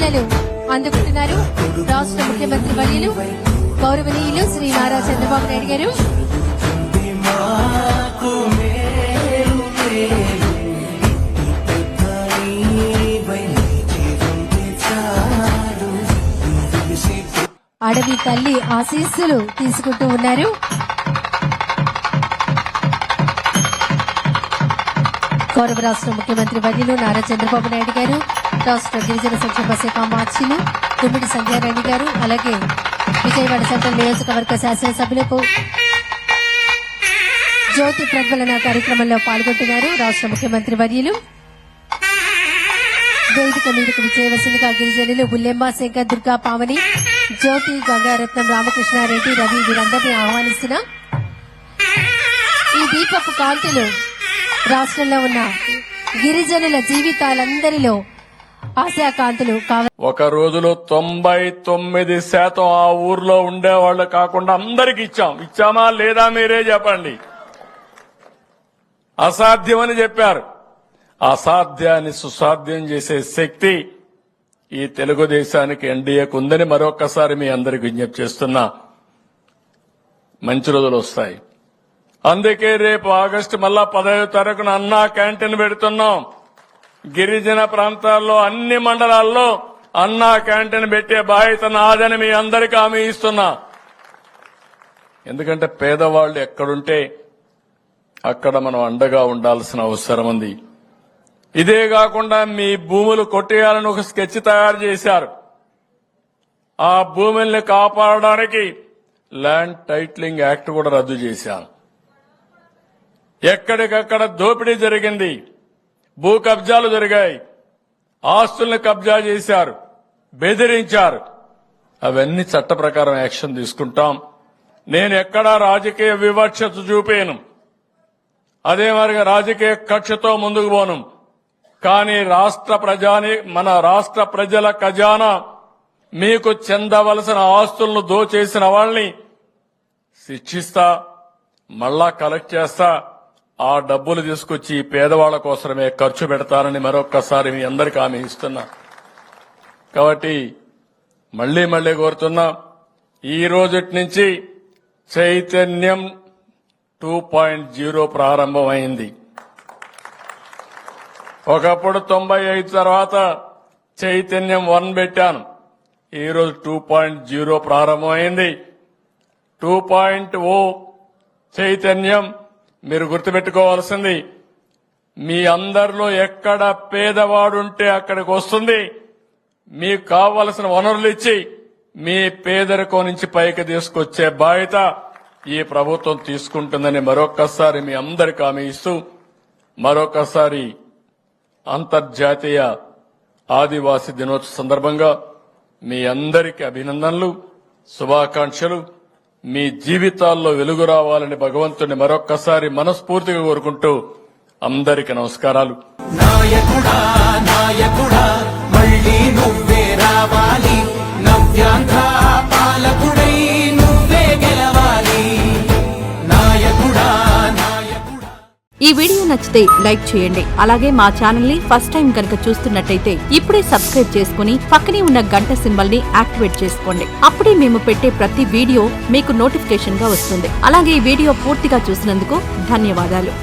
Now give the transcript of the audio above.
శాలువాలు అందుకుంటున్నారు రాష్ట్ర ముఖ్యమంత్రి వర్యులు గౌరవనీయులు శ్రీ నారా చంద్రబాబు నాయుడు గారు. అడవి తల్లి ఆశీస్సులు తీసుకుంటూ ఉన్నారు. గౌరవ రాష్ట్ర ముఖ్యమంత్రి వర్యులు నారా చంద్రబాబు నాయుడు గారు, రాష్ట్ర గిరిజన సంక్షేమ శాఖ మార్చిలు తుమ్మిడి సంధ్యారాణి గారు, అలాగే విజయవాడ సెంట్రల్ నియోజకవర్గ శాసనసభ్యులకు జ్యోతి ప్రజ్వలన కార్యక్రమంలో పాల్గొంటున్నారు రాష్ట్ర ముఖ్యమంత్రి వర్యులు. వేదిక మీదకు విజయవలసిందిగా గిరిజనులు బుల్లెమ్మ, శంకర్, దుర్గా, పావని, జ్యోతి, గంగారత్నం, రామకృష్ణారెడ్డి, రవి వీరందరినీ ఆహ్వానిస్తున్నాం. ఈ దీపపు కాంతులు రాష్ట్రంలో ఉన్న గిరిజనుల జీవితాలందరిలో ఆశాకాంతులు కావాలి. ఒక రోజులో 99% ఆ ఊర్లో ఉండేవాళ్లు కాకుండా అందరికి ఇచ్చామా లేదా మీరే చెప్పండి. అసాధ్యమని చెప్పారు. అసాధ్యాన్ని సుసాధ్యం చేసే శక్తి ఈ తెలుగుదేశానికి ఎన్డీఏకు ఉందని మరొకసారి మీ అందరికి విజ్ఞప్తి చేస్తున్నా. మంచి రోజులు వస్తాయి. అందుకే రేపు ఆగస్టు మళ్ళా 15వ తారీఖున అన్నా క్యాంటీన్ పెడుతున్నాం. గిరిజన ప్రాంతాల్లో అన్ని మండలాల్లో అన్నా క్యాంటీన్ పెట్టే బాధ్యత నాదని మీ అందరికీ హామీ ఇస్తున్నా. ఎందుకంటే పేదవాళ్లు ఎక్కడుంటే అక్కడ మనం అండగా ఉండాల్సిన అవసరం ఉంది. ఇదే కాకుండా మీ భూములు కొట్టేయాలని ఒక స్కెచ్ తయారు చేశారు. ఆ భూముల్ని కాపాడడానికి ల్యాండ్ టైటిలింగ్ యాక్ట్ కూడా రద్దు చేశారు. ఎక్కడికక్కడ దోపిడీ జరిగింది, భూ కబ్జాలు జరిగాయి, ఆస్తుల్ని కబ్జా చేశారు, బెదిరించారు. అవన్నీ చట్ట ప్రకారం యాక్షన్ తీసుకుంటాం. నేను ఎక్కడా రాజకీయ వివక్షత చూపేను, అదే మరిగా రాజకీయ కక్షతో ముందుకు పోను. కానీ మన రాష్ట్ర ప్రజల ఖజానా మీకు చెందవలసిన ఆస్తులను దోచేసిన వాళ్ళని శిక్షిస్తా, మళ్ళా కలెక్ట్ చేస్తా. ఆ డబ్బులు తీసుకొచ్చి పేదవాళ్ల కోసమే ఖర్చు పెడతానని మరొక్కసారి మీ అందరికీ హామీ ఇస్తున్నా. కాబట్టి మళ్లీ కోరుతున్నా, ఈ రోజుటి నుంచి చైతన్యం 2.0 ప్రారంభమైంది. ఒకప్పుడు 95 తర్వాత చైతన్యం 1 పెట్టాను. ఈరోజు 2.0 ప్రారంభమైంది. 2.0 చైతన్యం మీరు గుర్తుపెట్టుకోవాల్సింది, మీ అందరిలో ఎక్కడ పేదవాడుంటే అక్కడికి వస్తుంది. మీకు కావలసిన వనరులు ఇచ్చి మీ పేదరికం నుంచి పైకి తీసుకొచ్చే బాధ్యత ఈ ప్రభుత్వం తీసుకుంటుందని మరొక్కసారి మీ అందరికీ హామీ ఇస్తూ, మరొకసారి అంతర్జాతీయ ఆదివాసీ దినోత్సవ సందర్భంగా మీ అందరికీ అభినందనలు, శుభాకాంక్షలు. మీ జీవితాల్లో వెలుగు రావాలని భగవంతుని మరొక్కసారి మనస్ఫూర్తిగా కోరుకుంటూ అందరికీ నమస్కారాలు. నాయకుడా నాయకుడా మళ్ళీ నువ్వే రావాలి, నవ్యాంధ్ర పాలకుడై నువ్వే గెలవాలి. నాయకుడా నాయకుడా. ఈ వీడియో నచ్చితే లైక్ చేయండి. అలాగే మా ఛానల్ ని ఫస్ట్ టైం కనుక చూస్తున్నట్టయితే ఇప్పుడే సబ్స్క్రైబ్ చేసుకుని పక్కనే ఉన్న గంట సింబల్ ని యాక్టివేట్ చేసుకోండి. అప్పుడే మేము పెట్టే ప్రతి వీడియో మీకు నోటిఫికేషన్ గా వస్తుంది. అలాగే ఈ వీడియో పూర్తిగా చూసినందుకు ధన్యవాదాలు.